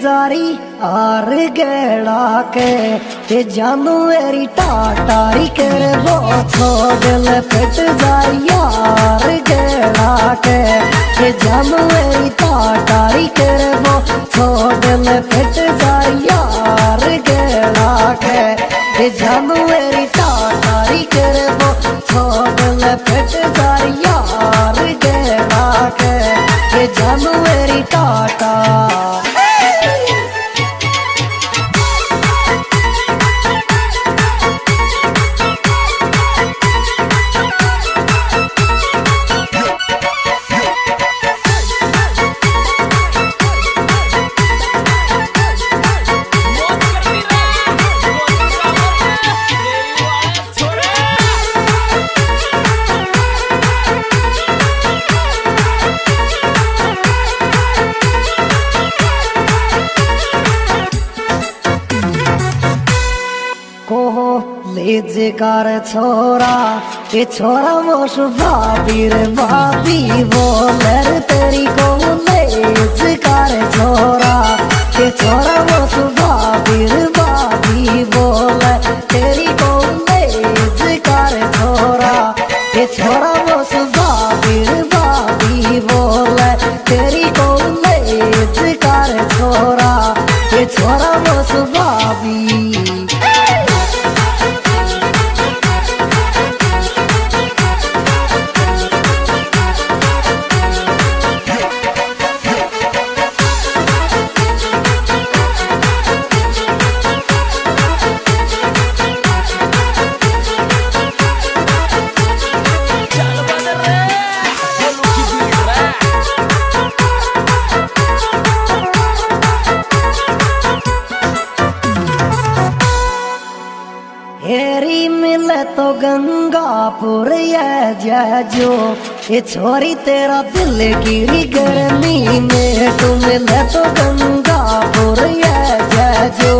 जारी आर गेड़ा के ते जानू मेरी टाटारी कर वो छो दिल पिट जाई यार गेड़ा के ते जानू मेरी टाटारी कर वो छो दिल पिट जाई यार गेड़ा के ते जानू मेरी टाटारी कर वो छो दिल पिट जाई यार गेड़ा के ते जानू मेरी टाटा लेजकार छोरा ये छोरा मोश भाभी रे भाभी बोले तेरी को लेजकार छोरा ये छोरा मोश भाभी रे भाभी बोले तेरी को लेजकार छोरा ये छोरा मोश भाभी रे भाभी बोले तेरी को लेजकार छोरा ये छोरा मोश भाभी हेरी मिले तो गंगापुर ये जजो ये छोरी तेरा दिल गिरी गर्मी में तू मिले तो गंगापुर ये जजो